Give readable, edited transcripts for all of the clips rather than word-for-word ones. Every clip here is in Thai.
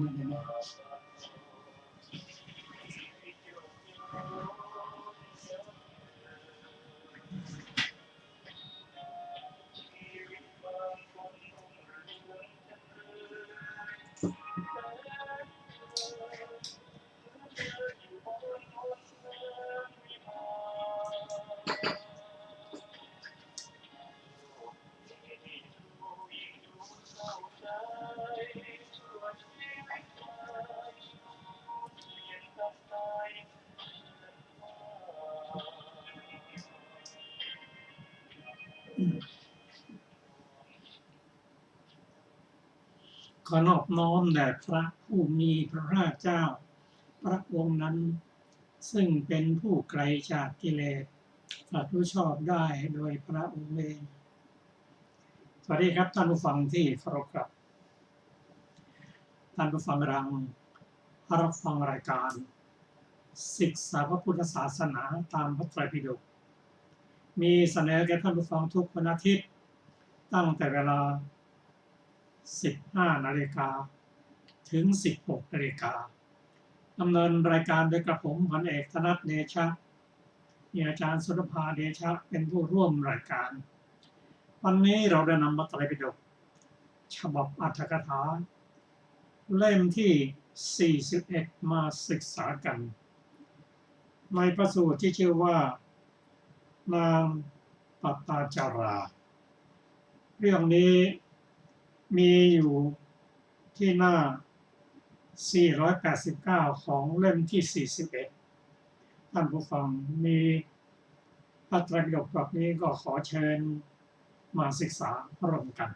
นั่นเองนะขอนอบน้อมแด่พระผู้มีพระภาคเจ้าพระองค์นั้นซึ่งเป็นผู้ไกลจากกิเลสตรัสรู้ชอบได้โดยพระองค์เองสวัสดีครับท่านผู้ฟังที่เคารพครับท่านผู้ฟังกำลังรับฟังรายการศึกษาพระพุทธศาสนาตามพระไตรปิฎกมีเสนอแก่ท่านผู้ฟังทุกวันอาทิตย์ตั้งแต่เวลา15 นาฬิกาถึง 16 นาฬิกาดำเนินรายการโดยกระผมพันเอกธนัทเดชะมีอาจารย์สุรภาเดชะเป็นผู้ร่วมรายการวันนี้เราได้นำพระไตรปิฎกฉบับอรรถกถาเล่มที่ 41 มาศึกษากันในพระสูตรที่ชื่อว่านางปัตตาจาราเรื่องนี้มีอยู่ที่หน้า489ของเล่มที่ 41ท่านผู้ฟังมีพระไตรปิฎกแบบนี้ก็ขอเชิญมาศึกษาร่วมกัน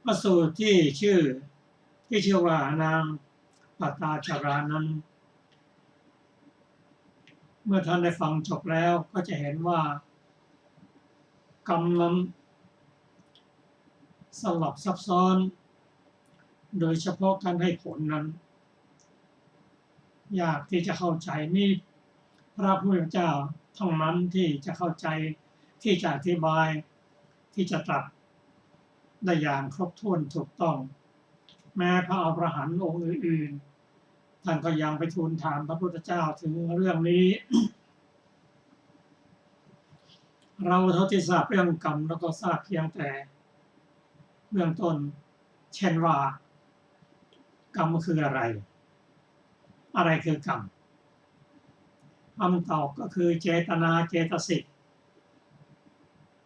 พระสูตรที่ชื่อว่านางปัตตาจารานั้นเมื่อท่านได้ฟังจบแล้วก็จะเห็นว่ากรรมนั้นสลับซับซ้อนโดยเฉพาะการให้ผลนั้นยากที่จะเข้าใจนี่พระพุทธเจ้าเท่านั้นที่จะเข้าใจที่จะอธิบายที่จะตรัสได้อย่างครบถ้วนถูกต้องแม้พระอรหันต์องค์อื่นๆท่านก็ยังไปทูลถามพระพุทธเจ้าถึงเรื่องนี้ เราเท่าที่ทราบเรื่องกรรมแล้วก็ทราบเพียงแต่เบื้องต้นเช่นว่ากรรมคืออะไรคือกรรมคำตอบก็คือเจตนาเจตสิก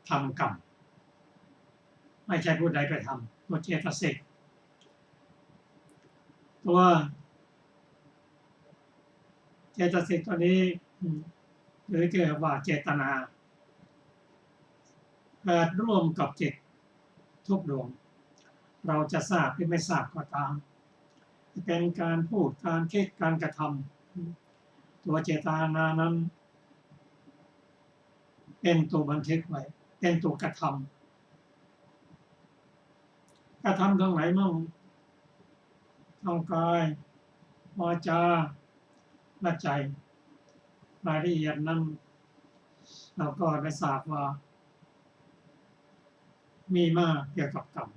ทำกรรมไม่ใช่ผู้ใดไปทำตัวเจตสิกตัวนี้หรือเรียกว่าเจตนาเกิดร่วมกับจิตทุกดวงเราจะทราบหรือไม่ทราบก็ตามเป็นการพูดการคิดการกระทำตัวเจตนานั้นเป็นตัวบันทึกไว้เป็นตัวกระทำตรงไหนมั่งทางกายวาจาและใจรายละเอียดนั้นเราก็ได้ทราบว่ามีมากเกี่ยวกับกรรม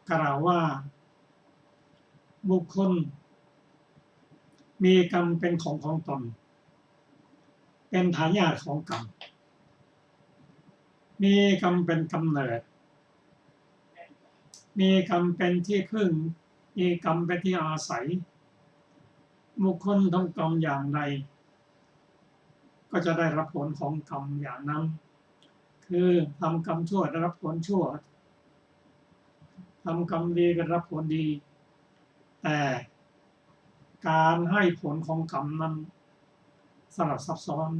กล่าวว่าบุคคลมีกรรมเป็นของตนเป็นทายาทของกรรมมีกรรมเป็นกำเนิดมีกรรมเป็นที่พึ่งมีกรรมเป็นที่อาศัยบุคคลทำกรรมอย่างใดก็จะได้รับผลของกรรมอย่างนั้นคือทำกรรมชั่วได้รับผลชั่วทำกรรมดีก็รับผลดีแต่การให้ผลของกรรมนั้นสลับซับซ้อน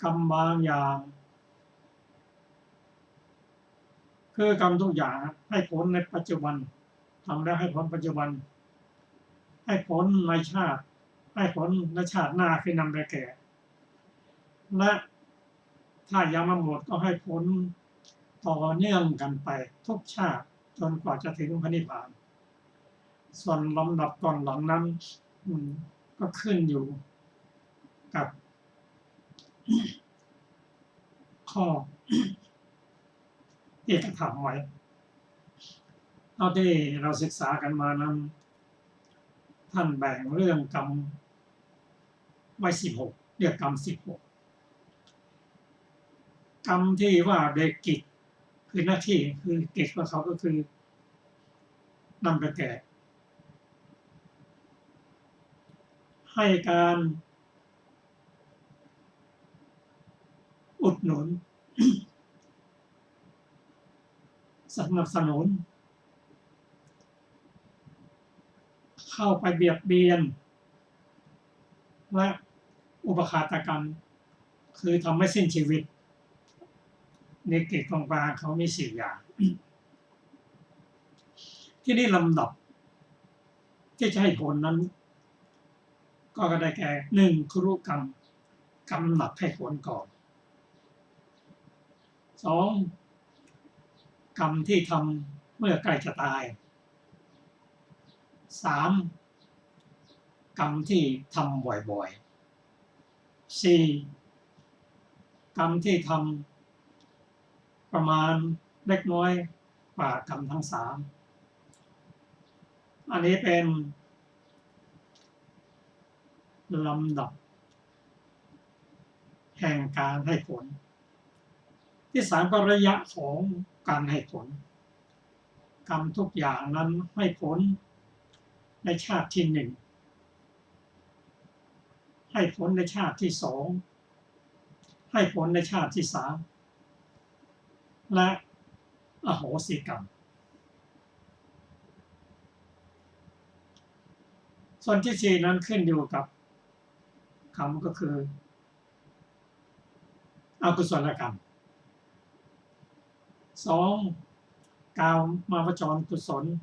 กรรมบางอย่างคือกรรมทุกอย่างให้ผลในปัจจุบันทำแล้วให้ผลปัจจุบันให้ผลในชาติให้ผลในชาติหน้าคือนำไปแก่และถ้ายังไม่หมดก็ให้ผลต่อเนื่องกันไปทุกชาติจนกว่าจะถึงพระนิพพานส่วนลำดับก่อนหลังนั้นก็ขึ้นอยู่กับข้อที่จะทำไว้ ท่าที่เราศึกษากันมานั้นท่านแบ่งเรื่องกรรมไว้16เรียกกรรม16กรรมที่ว่าโดยกิจคือหน้าที่คือกิจของเขาก็คือนำไปแก่ให้การอุดหนุน สนับสนุนเข้าไปเบียดเบียนและอุปฆาตกรรมคือทำให้สิ้นชีวิตในกิจของปาเขามี4อย่างที่นี่ลำดับที่จะให้ผลนั้นก็ได้แก่1ครุกรรมกำหนดให้ผลก่อน2กรรมที่ทำเมื่อใกล้จะตาย3กรรมที่ทำบ่อยๆ4กรรมที่ทำประมาณเล็กน้อยกว่ากรรมทั้ง3อันนี้เป็นลำดับแห่งการให้ผลที่3ก็ระยะของการให้ผลกรรมทุกอย่างนั้นให้ผลในชาติที่1ให้ผลในชาติที่2ให้ผลในชาติที่3และอโหสิกรรมส่วนที่4นั้นขึ้นอยู่กับกรรมก็คืออกุศลกรรม2กามาวจรกุศล3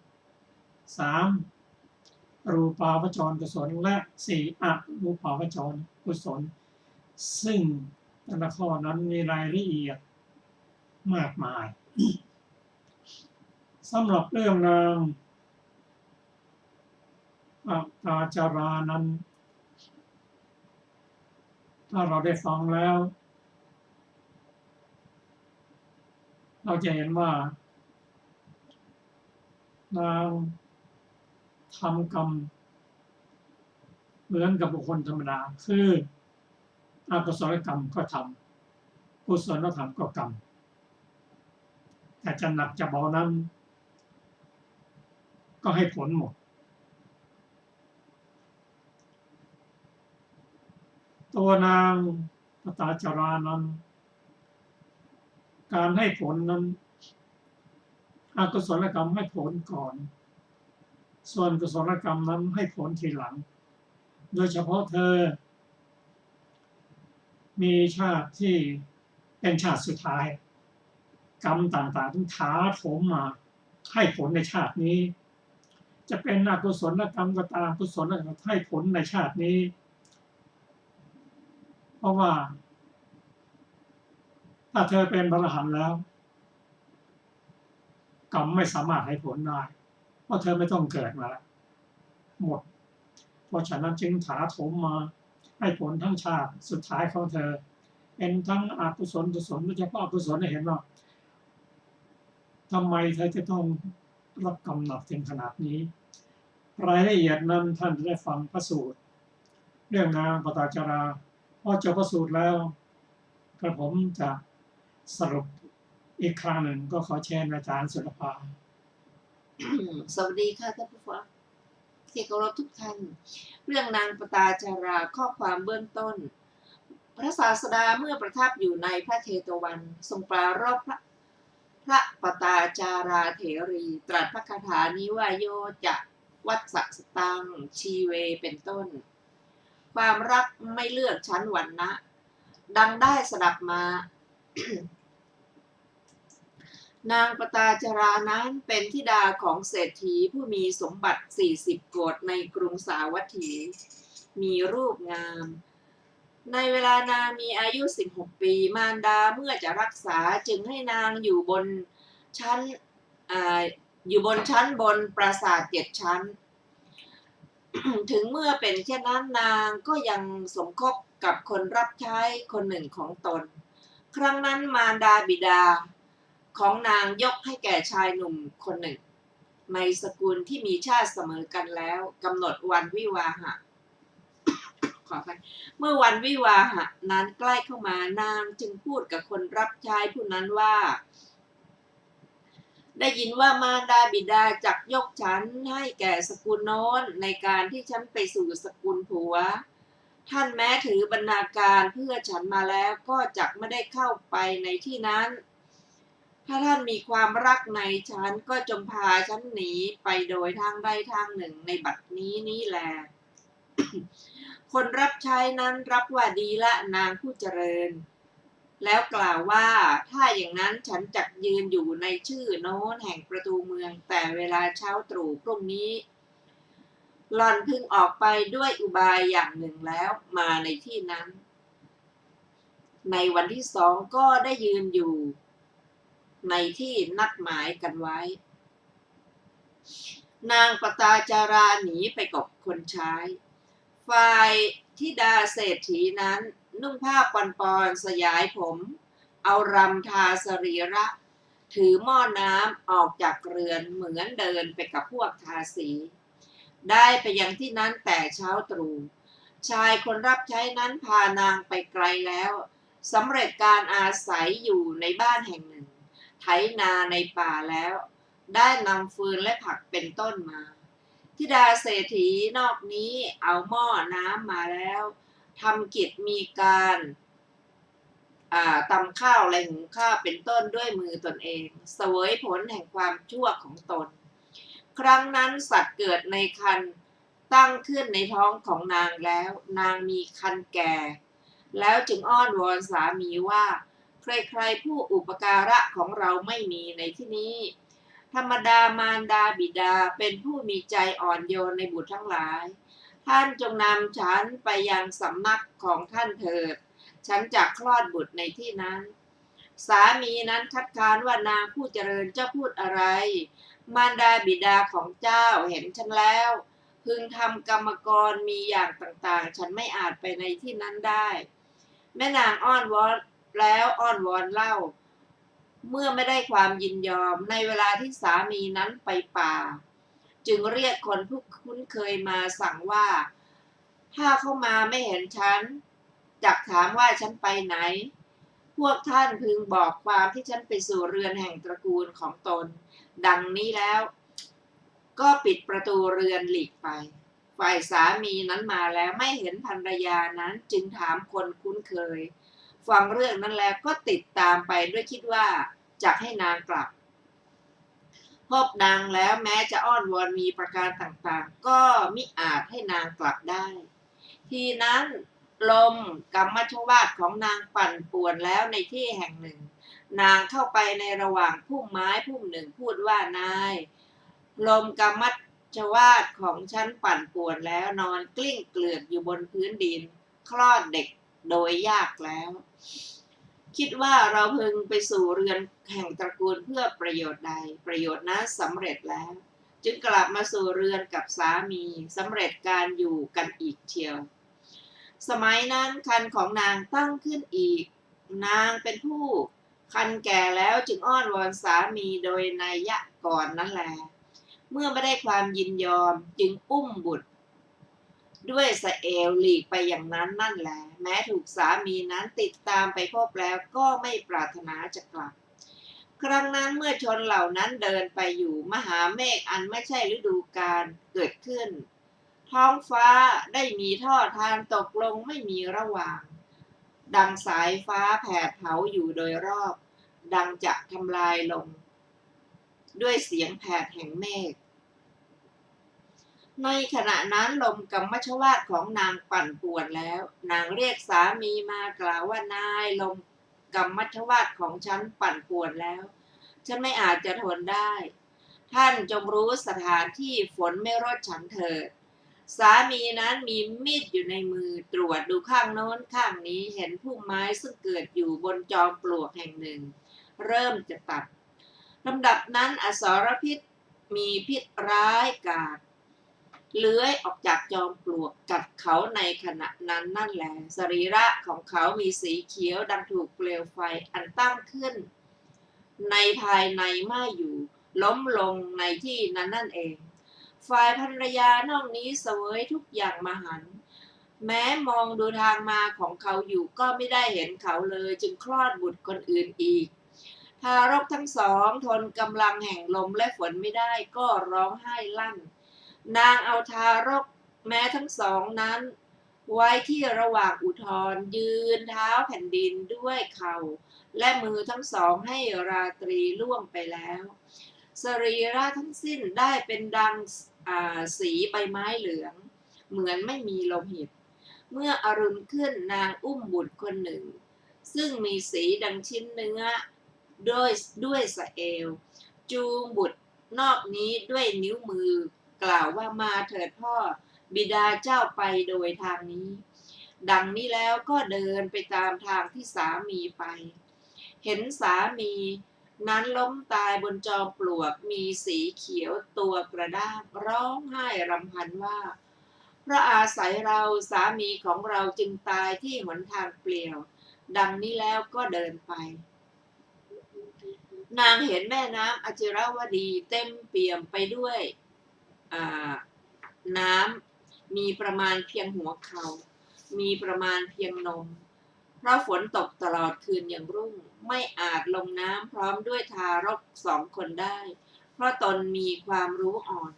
รูปาวจรกุศลและ4อรูปาวจรกุศลซึ่งแต่ละข้อนั้นมีรายละเอียดมากมายสำหรับเรื่องนางปตาจารานั้นถ้าเราได้ฟังแล้วเราจะเห็นว่านางทำกรรมเหมือนกับบุคคลธรรมดาคืออกุศลกรรมก็ทำกุศลธรรมก็กรรมแต่จะหนักจะเบานั้นก็ให้ผลหมดตัวนางปตาจารานั้นการให้ผลนั้นอกุศลกรรมให้ผลก่อนส่วนกุศลกรรมนั้นให้ผลทีหลังโดยเฉพาะเธอมีชาติที่เป็นชาติสุดท้ายกรรมต่างๆที่ถาโถมมาให้ผลในชาตินี้จะเป็นอกุศลกรรมก็ตามกุศลกรรมให้ผลในชาตินี้เพราะว่าถ้าเธอเป็นพระอรหันต์แล้วกรรมไม่สามารถให้ผลได้เพราะเธอไม่ต้องเกิดมาแล้วหมดเพราะฉะนั้นจึงถาโถมมาให้ผลทั้งชาติสุดท้ายของเธอเป็นทั้งอกุศลกุศลโดยเฉพาะอกุศลเห็นว่าทำไมเธอจะต้องรับกรรมหนักถึงขนาดนี้รายละเอียดนั้นท่านได้ฟังพระสูตรเรื่องนางปตาจาราพอจบพระสูตรแล้วกระผมจะสรุปอีกครั้งหนึ่งก็ขอเชิญอาจารย์สุรภา สวัสดีค่ะท่านผู้ฟังที่เคารพทุกท่านเรื่องนางปตาจาราข้อความเบื้องต้นพระศาสดาเมื่อประทับอยู่ในพระเชตวันทรงปรารภพระปตาจาราเถรีตรัสพระคาถานี้ว่าโยจะวัฏสตังชีเวเป็นต้นความรักไม่เลือกชั้นวรรณะดังได้สดับมา นางปตาจารานั้นเป็นธิดาของเศรษฐีผู้มีสมบัติ40 โกฏในกรุงสาวัตถีมีรูปงามในเวลานางมีอายุ16 ปีมารดาเมื่อจะรักษาจึงให้นางอยู่บนชั้นบนปราสาท7 ชั้น ถึงเมื่อเป็นเช่นนั้นนางก็ยังสมคบกับคนรับใช้คนหนึ่งของตนครั้งนั้นมารดาบิดาของนางยกให้แก่ชายหนุ่มคนหนึ่ง ในสกุลที่มีชาติเสมอกันแล้วกำหนดวันวิวาหะ ขออภัยเมื่อวันวิวาหะนั้นใกล้เข้ามานางจึงพูดกับคนรับใช้ผู้นั้นว่าได้ยินว่ามารดาบิดาจักยกฉันให้แก่สกุลโน้นในการที่ฉันไปสู่สกุลผัวท่านแม้ถือบรรณาการเพื่อฉันมาแล้วก็จักไม่ได้เข้าไปในที่นั้นถ้าท่านมีความรักในฉันก็จงพาฉันหนีไปโดยทางใดทางหนึ่งในบัดนี้นี่แล คนรับใช้นั้นรับว่าดีละนางผู้เจริญแล้วกล่าวว่าถ้าอย่างนั้นฉันจักยืนอยู่ในชื่อโน้นแห่งประตูเมืองแต่เวลาเช้าตรู่พรุ่งนี้หล่อนพึงออกไปด้วยอุบายอย่างหนึ่งแล้วมาในที่นั้นในวันที่สองก็ได้ยืนอยู่ในที่นัดหมายกันไว้นางปตาจาราหนีไปกับคนใช้ฝ่ายธิดาเศรษฐีนั้นนุ่งผ้าปอนๆสยายผมเอารำทาสรีระถือหม้อน้ำออกจากเรือนเหมือนเดินไปกับพวกทาสีได้ไปยังที่นั้นแต่เช้าตรู่ชายคนรับใช้นั้นพานางไปไกลแล้วสำเร็จการอาศัยอยู่ในบ้านแห่งหนึ่งไถนาในป่าแล้วได้นำฟืนและผักเป็นต้นมาธิดาเศรษฐีนอกนี้เอาหม้อน้ำมาแล้วทำกิจมีการตำข้าวและหุงข้าวเป็นต้นด้วยมือตนเองเสวยผลแห่งความชั่วของตนครั้งนั้นสัตว์เกิดในครรภ์ตั้งขึ้นในท้องของนางแล้วนางมีครรภ์แก่แล้วจึงอ้อนวอนสามีว่าใครๆผู้อุปการะของเราไม่มีในที่นี้ธรรมดามารดาบิดาเป็นผู้มีใจอ่อนโยนในบุตรทั้งหลายท่านจงนำฉันไปยังสำนักของท่านเถิดฉันจะคลอดบุตรในที่นั้นสามีนั้นคัดค้านว่านางผู้เจริญเจ้าพูดอะไรมารดาบิดาของเจ้าเห็นฉันแล้วพึงทำกรรมกรมีอย่างต่างๆฉันไม่อาจไปในที่นั้นได้แม่นางอ้อนวอนแล้วอ้อนวอนเล่าเมื่อไม่ได้ความยินยอมในเวลาที่สามีนั้นไปป่าจึงเรียกคนผู้คุ้นเคยมาสั่งว่าถ้าเข้ามาไม่เห็นฉันจักถามว่าฉันไปไหนพวกท่านพึงบอกความที่ฉันไปสู่เรือนแห่งตระกูลของตนดังนี้แล้วก็ปิดประตูเรือนหลีกไปฝ่ายสามีนั้นมาแล้วไม่เห็นภรรยานั้นจึงถามคนคุ้นเคยฟังเรื่องนั้นแล้วก็ติดตามไปด้วยคิดว่าจะให้นางกลับพบนางแล้วแม้จะอ้อนวอนมีประการต่างๆก็มิอาจให้นางกลับได้ทีนั้นลมกรรมชวาทของนางปั่นป่วนแล้วในที่แห่งหนึ่งนางเข้าไปในระหว่างพุ่มไม้พุ่มหนึ่งพูดว่านายลมกรรมชวาทของฉันปั่นป่วนแล้วนอนกลิ้งเกลื่อนอยู่บนพื้นดินคลอดเด็กโดยยากแล้วคิดว่าเราพึงไปสู่เรือนแห่งตระกูลเพื่อประโยชน์ใดประโยชน์นั้นสำเร็จแล้วจึงกลับมาสู่เรือนกับสามีสำเร็จการอยู่กันอีกเชียวสมัยนั้นครรภ์ของนางตั้งขึ้นอีกนางเป็นผู้ครรภ์แก่แล้วจึงอ้อนวอนสามีโดยนัยยะก่อนนั่นแหละเมื่อไม่ได้ความยินยอมจึงอุ้มบุตรด้วยสะเอวหลีกไปอย่างนั้นนั่นแหละแม้ถูกสามีนั้นติดตามไปพบแล้วก็ไม่ปรารถนาจะกลับครั้งนั้นเมื่อชนเหล่านั้นเดินไปอยู่มหาเมฆอันไม่ใช่ฤดูกาลเกิดขึ้นท้องฟ้าได้มีท่อทางตกลงไม่มีระหว่างดังสายฟ้าแผดเผาอยู่โดยรอบดังจะทำลายลงด้วยเสียงแผดแห่งเมฆในขณะนั้นลมกรรมชวาทของนางปั่นป่วนแล้วนางเรียกสามีมากล่าวว่านายลมกรรมชวาทของฉันปั่นป่วนแล้วฉันไม่อาจจะทนได้ท่านจงรู้สถานที่ฝนไม่รดฉันเถิดสามีนั้นมีมีดอยู่ในมือตรวจดูข้างโน้นข้างนี้เห็นพุ่มไม้ซึ่งเกิดอยู่บนจอมปลวกแห่งหนึ่งเริ่มจะตัดลำดับนั้นอสรพิษมีพิษร้ายกาจเลื้อยออกจากจอมปลวกกัดเขาในขณะนั้นนั่นแหละสรีระของเขามีสีเขียวดังถูกเปลวไฟอันตั้งขึ้นในภายในไหม้อยู่ ล้มลงในที่นั้นนั่นเองฝ่ายภรรยานอกนี้เสวยทุกอย่างมหันต์แม้มองดูทางมาของเขาอยู่ก็ไม่ได้เห็นเขาเลยจึงคลอดบุตรคนอื่นอีกทารกทั้งสองทนกำลังแห่งลมและฝนไม่ได้ก็ร้องไห้ลั่นนางเอาทารกแม้ทั้งสองนั้นไว้ที่ระหว่างอุทธรยืนเท้าแผ่นดินด้วยเข่าและมือทั้งสองให้ราตรีล่วงไปแล้วสรีระทั้งสิ้นได้เป็นดังสีใบไม้เหลืองเหมือนไม่มีโลหิตเมื่ออรุณขึ้นนางอุ้มบุตรคนหนึ่งซึ่งมีสีดังชิ้นเนื้อด้วยสะเอวจูงบุตรนอกนี้ด้วยนิ้วมือกล่าวว่ามาเถิดพ่อบิดาเจ้าไปโดยทางนี้ดังนี้แล้วก็เดินไปตามทางที่สามีไปเห็นสามีนั้นล้มตายบนจอมปลวกมีสีเขียวตัวกระด้างร้องไห้รำพันว่าเพราะอาศัยเราสามีของเราจึงตายที่หนทางเปลี่ยวดังนี้แล้วก็เดินไปนางเห็นแม่น้ำอจิรวดีเต็มเปี่ยมไปด้วยน้ำมีประมาณเพียงหัวเขามีประมาณเพียงนมเพราะฝนตกตลอดคืนอย่างรุ่งไม่อาจลงน้ำพร้อมด้วยทารก2 คนได้เพราะตนมีความรู้อ่อน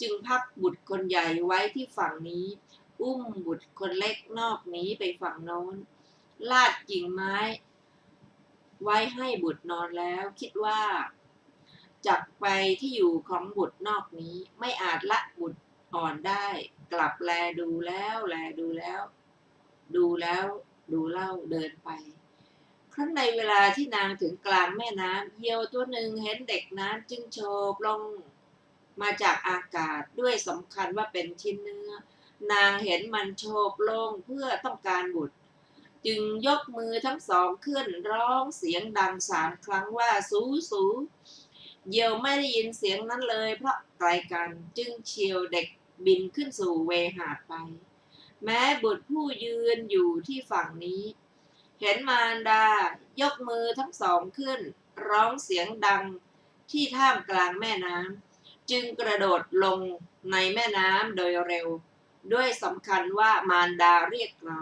จึงพักบุตรคนใหญ่ไว้ที่ฝั่งนี้อุ้มบุตรคนเล็กนอกนี้ไปฝั่งโน้นลาดกิ่งไม้ไว้ให้บุตรนอนแล้วคิดว่าจักไปที่อยู่ของบุตรนอกนี้ไม่อาจละบุตรอ่อนได้กลับแลดูแล้วแลดูแล้วดูแล้วดูเล่าเดินไปครั้นในเวลาที่นางถึงกลางแม่น้ำเหยี่ยวตัวหนึ่งเห็นเด็กนั้นจึงโฉบลงมาจากอากาศด้วยสำคัญว่าเป็นชิ้นเนื้อนางเห็นมันโฉบลงเพื่อต้องการบุตรจึงยกมือทั้งสองขึ้นร้องเสียงดัง3 ครั้งว่าสูสูเหยี่ยวไม่ได้ยินเสียงนั้นเลยเพราะไกลกันจึงเฉียวเด็กบินขึ้นสู่เวหาไปแม้บุตรผู้ยืนอยู่ที่ฝั่งนี้เห็นมารดายกมือทั้งสองขึ้นร้องเสียงดังที่ท่ามกลางแม่น้ำจึงกระโดดลงในแม่น้ำโดยเร็วด้วยสำคัญว่ามารดาเรียกเรา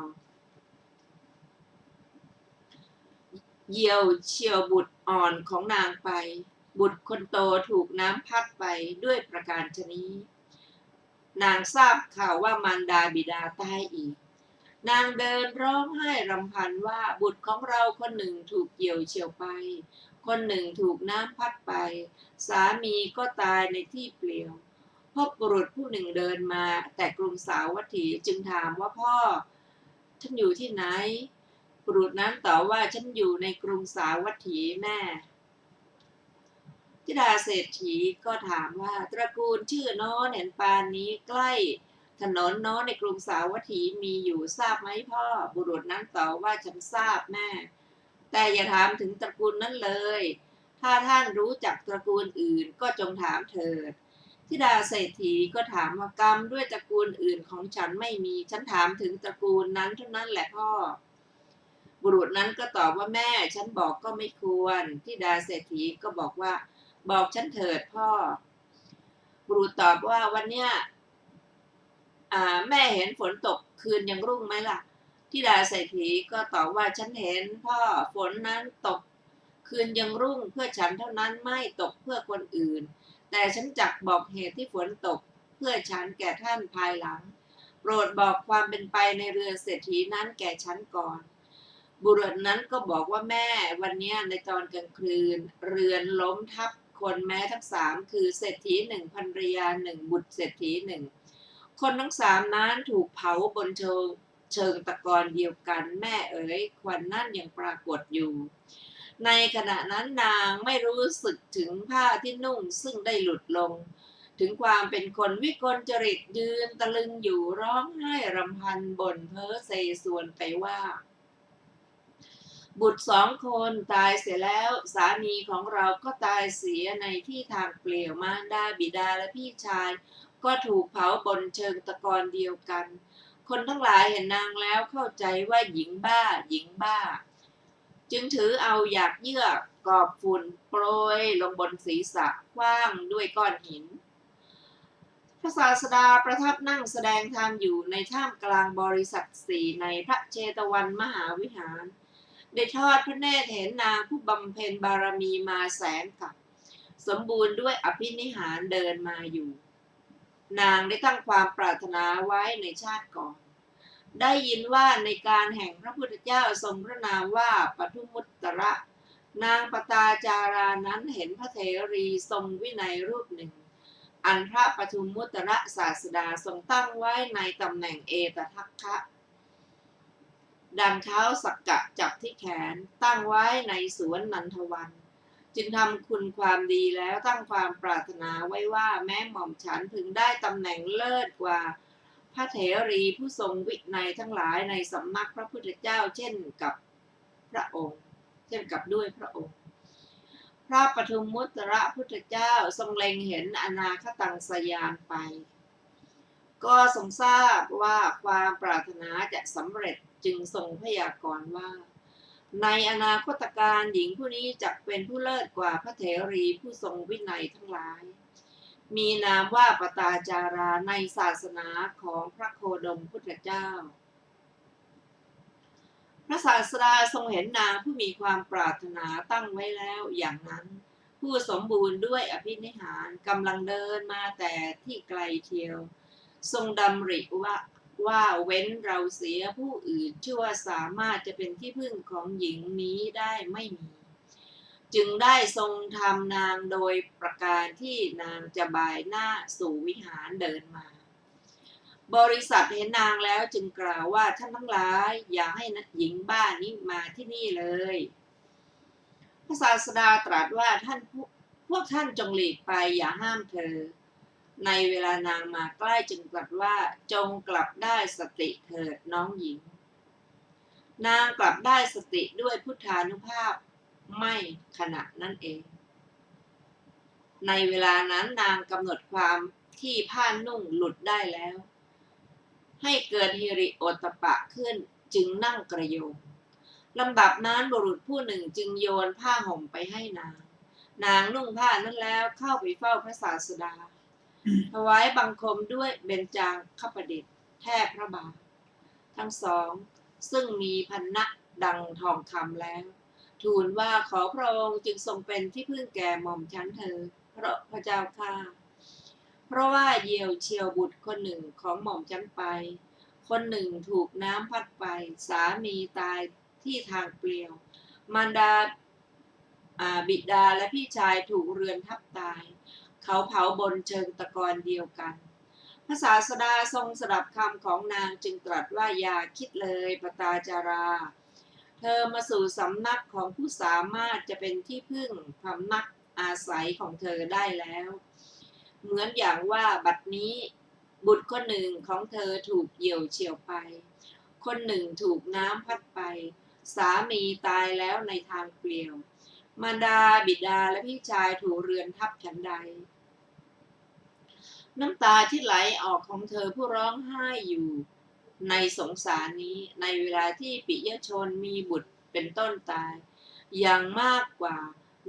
เหยี่ยวเฉียวบุตรอ่อนของนางไปบุตรคนโตถูกน้ำพัดไปด้วยประการชนี้นางทราบข่าวว่ามารดาบิดาตายอีกนางเดินร้องไห้รำพันว่าบุตรของเราคนหนึ่งถูกเหยี่ยวเฉียวไปคนหนึ่งถูกน้ำพัดไปสามีก็ตายในที่เปลี่ยวพบบุรุษผู้หนึ่งเดินมาแต่กรุงสาวัตถีจึงถามว่าพ่อฉันอยู่ที่ไหนบุรุษนั้นตอบว่าฉันอยู่ในกรุงสาวัตถีแม่ธิดาเศรษฐีก็ถามว่าตระกูลชื่อโน้นเห็นปานนี้ใกล้ถนนโน้นในกรุงสาวัตถีมีอยู่ทราบไหมพ่อบุรุษนั้นตอบว่าฉันทราบแม่แต่อย่าถามถึงตระกูลนั้นเลยถ้าท่านรู้จักตระกูลอื่นก็จงถามเถิดธิดาเศรษฐีก็ถามว่ากรรมด้วยตระกูลอื่นของฉันไม่มีฉันถามถึงตระกูลนั้นเท่านั้นแหละพ่อบุรุษนั้นก็ตอบว่าแม่ฉันบอกก็ไม่ควรธิดาเศรษฐีก็บอกว่าบอกฉันเถิดพ่อบุรุษตอบว่าวันเนี้ยแม่เห็นฝนตกคืนยังรุ่งไหมล่ะธิดาเศรษฐีก็ตอบว่าฉันเห็นพ่อฝนนั้นตกคืนยังรุ่งเพื่อฉันเท่านั้นไม่ตกเพื่อคนอื่นแต่ฉันจักบอกเหตุที่ฝนตกเพื่อฉันแก่ท่านภายหลังโปรดบอกความเป็นไปในเรือนเศรษฐีนั้นแก่ฉันก่อนบุรุษนั้นก็บอกว่าแม่วันนี้ในตอนกลางคืนเรือนล้มทับคนแม้ทั้ง3คือเศรษฐี1ภรรยา1บุตรเศรษฐี1คนทั้ง3นั้นถูกเผาบนเชิงตะกอนเดียวกันแม่เอ๋ยควันนั่นยังปรากฏอยู่ในขณะนั้นนางไม่รู้สึกถึงผ้าที่นุ่งซึ่งได้หลุดลงถึงความเป็นคนวิกลจริตยืนตะลึงอยู่ร้องไห้รำพันบ่นเพ้อเซสวนไปว่าบุตร2 คนตายเสียแล้วสามีของเราก็ตายเสียในที่ทางเปลี่ยวมารดาบิดาและพี่ชายก็ถูกเผาบนเชิงตะกอนเดียวกันคนทั้งหลายเห็นนางแล้วเข้าใจว่าหญิงบ้าหญิงบ้า จึงถือเอาหยากเยื่อกอบฝุ่นโปรยลงบนศีรษะขว้างด้วยก้อนหินพระศาสดาประทับนั่งแสดงธรรมอยู่ในท่ามกลางบริษัทสี่ในพระเชตวันมหาวิหารได้ทอดพระเนตรเห็นนางผู้บำเพ็ญบารมีมาแสนกับสมบูรณ์ด้วยอภินิหารเดินมาอยู่นางได้ตั้งความปรารถนาไว้ในชาติก่อนได้ยินว่าในการแห่งพระพุทธเจ้าทรงพระนามว่าปทุมุตตระนางปตาจารานั้นเห็นพระเถรีทรงวินัยรูปหนึ่งอันพระปทุมุตตระศาสดาทรงตั้งไว้ในตำแหน่งเอตทัคคะดันเท้าสักกะจับที่แขนตั้งไว้ในสวนนันทวันจึงทำคุณความดีแล้วตั้งความปรารถนาไว้ว่าแม้หม่อมฉันพึงได้ตำแหน่งเลิศกว่าพระเถรีผู้ทรงวินัยทั้งหลายในสำนักพระพุทธเจ้าเช่นกับด้วยพระองค์พระปทุมมุตตระพุทธเจ้าทรงเล็งเห็นอนาคตังสยานไปก็ทรงทราบว่าความปรารถนาจะสำเร็จจึงทรงพยากรณ์ว่าในอนาคตการหญิงผู้นี้จะเป็นผู้เลิศกว่าพระเถรีผู้ทรงวินัยทั้งหลายมีนามว่าปตาจาราในศาสนาของพระโคดมพุทธเจ้าพระศาสดาทรงเห็นนางผู้มีความปรารถนาตั้งไว้แล้วอย่างนั้นผู้สมบูรณ์ด้วยอภินิหารกำลังเดินมาแต่ที่ไกลเทียวทรงดำริว่าเว้นเราเสียผู้อื่นชั่วสามารถจะเป็นที่พึ่งของหญิงนี้ได้ไม่มีจึงได้ทรงทำนางโดยประการที่นางจะบ่ายหน้าสู่วิหารเดินมาบริษัทเห็นนางแล้วจึงกล่าวว่าท่านทั้งหลายอย่าให้หญิงบ้านนี้มาที่นี่เลยพระศาสดาตรัสว่าพวกท่านจงหลีกไปอย่าห้ามเธอในเวลานางมาใกล้จึงตรัสว่าจงกลับได้สติเถิดน้องหญิงนางกลับได้สติด้วยพุทธานุภาพไม่ขณะนั้นเองในเวลานั้นนางกำหนดความที่ผ้านุ่งหลุดได้แล้วให้เกิดฮิริโอตตัปปะขึ้นจึงนั่งกระโยงลำดับนั้นบุรุษผู้หนึ่งจึงโยนผ้าห่มไปให้นางนุ่งผ้านั้นแล้วเข้าไปเฝ้าพระศาสดาถวายบังคมด้วยเบญจางคประดิษฐ์แทบพระบาททั้งสองซึ่งมีพันนะดังทองคำแล้วทูลว่าขอพระองค์จึงทรงเป็นที่พึ่งแก่หม่อมฉันเถิดพระเจ้าข้าเพราะว่าเยียวเชียวบุตรคนหนึ่งของหม่อมฉันไปคนหนึ่งถูกน้ำพัดไปสามีตายที่ทางเปลี่ยวมารดาบิดาและพี่ชายถูกเรือนทับตายเขาเผาบนเชิงตะกอนเดียวกันพระศาสดาทรงสดับคำของนางจึงตรัสว่าอย่าคิดเลยปตาจาราเธอมาสู่สำนักของผู้สามารถจะเป็นที่พึ่งพำนักอาศัยของเธอได้แล้วเหมือนอย่างว่าบัดนี้บุตรคนหนึ่งของเธอถูกเหยี่ยวเฉี่ยวไปคนหนึ่งถูกน้ำพัดไปสามีตายแล้วในทางเปลี่ยวมารดาบิดาและพี่ชายถูกเรือนทับฉันใดน้ำตาที่ไหลออกของเธอผู้ร้องไห้อยู่ในสงสารนี้ในเวลาที่ปิยชนมีบุตรเป็นต้นตายอย่างมากกว่า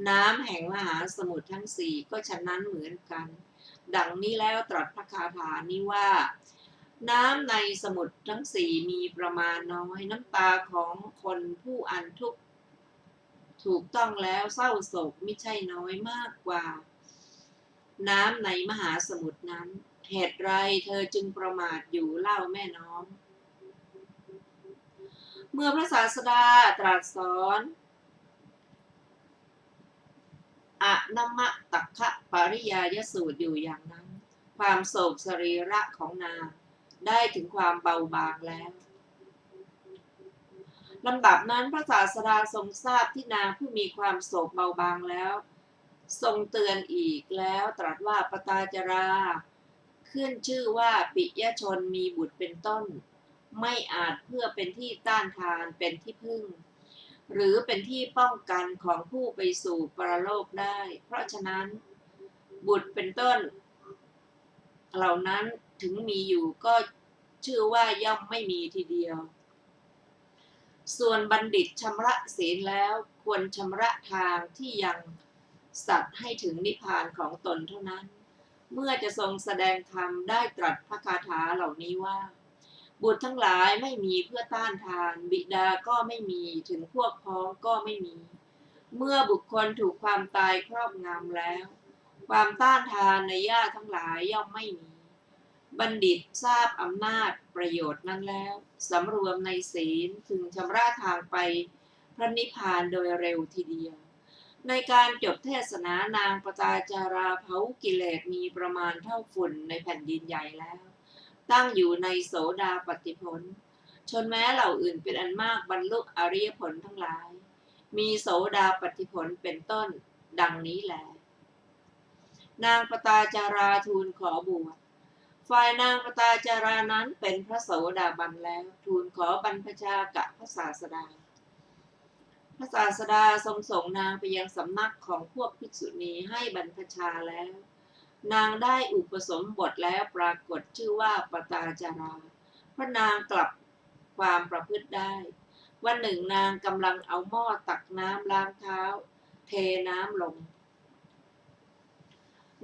น้ำแห่งมหาสมุทรทั้งสี่ก็ฉะนั้นเหมือนกันดังนี้แล้วตรัสพระคาถานี้ว่าน้ำในสมุทรทั้งสี่มีประมาณน้อยน้ำตาของคนผู้อันทุกข์ถูกต้องแล้วเศร้าโศกไม่ใช่น้อยมากกว่าน้ำในมหาสมุทรนั้นเหตุไรเธอจึงประมาทอยู่เล่าแม่น้องเมื่อพระศาสดาตรัสสอนอนมะตัคคะปริยายสูตรอยู่อย่างนั้นความโศกสรีระของนางได้ถึงความเบาบางแล้วลำดับนั้นพระศาสดาทรงทราบที่นางผู้มีความโศกเบาบางแล้วทรงเตือนอีกแล้วตรัสว่าปตาจาราขึ้นชื่อว่าปิยชนมีบุตรเป็นต้นไม่อาจเพื่อเป็นที่ต้านทานเป็นที่พึ่งหรือเป็นที่ป้องกันของผู้ไปสู่ปรโลกได้เพราะฉะนั้นบุตรเป็นต้นเหล่านั้นถึงมีอยู่ก็ชื่อว่าย่อมไม่มีทีเดียว ส่วนบัณฑิตชำระศีลแล้วควรชำระทางที่ยังสัตว์ให้ถึงนิพพานของตนเท่านั้นเมื่อจะทรงแสดงธรรมได้ตรัสพระคาถาเหล่านี้ว่าบุตรทั้งหลายไม่มีเพื่อต้านทานบิดาก็ไม่มีถึงพวกพ้องก็ไม่มีเมื่อบุคคลถูกความตายครอบงำแล้วความต้านทานในญาติทั้งหลายย่อมไม่มีบัณฑิตทราบอำนาจประโยชน์นั้นแล้วสำรวมในศีลถึงชำระทางไปพระนิพพานโดยเร็วทีเดียวในการจบเทศนานางปตาจาราเผากิเลสมีประมาณเท่าฝุ่นในแผ่นดินใหญ่แล้วตั้งอยู่ในโสดาปัตติผลชนแม้เหล่าอื่นเป็นอันมากบรรลุอริยผลทั้งหลายมีโสดาปัตติผลเป็นต้นดังนี้แลนางปตาจาราทูลขอบวชฝ่ายนางปตาจารานั้นเป็นพระโสดาบันแล้วทูลขอบรรพชากับพระศาสดาพระศาสดาทรงส่งนางไปยังสำนักของพวกภิกษุณีให้บรรพชาแล้วนางได้อุปสมบทแล้วปรากฏชื่อว่าปตาจาราพระนางกลับความประพฤติได้วันหนึ่งนางกำลังเอาหม้อตักน้ำล้างเท้าเทน้ำลง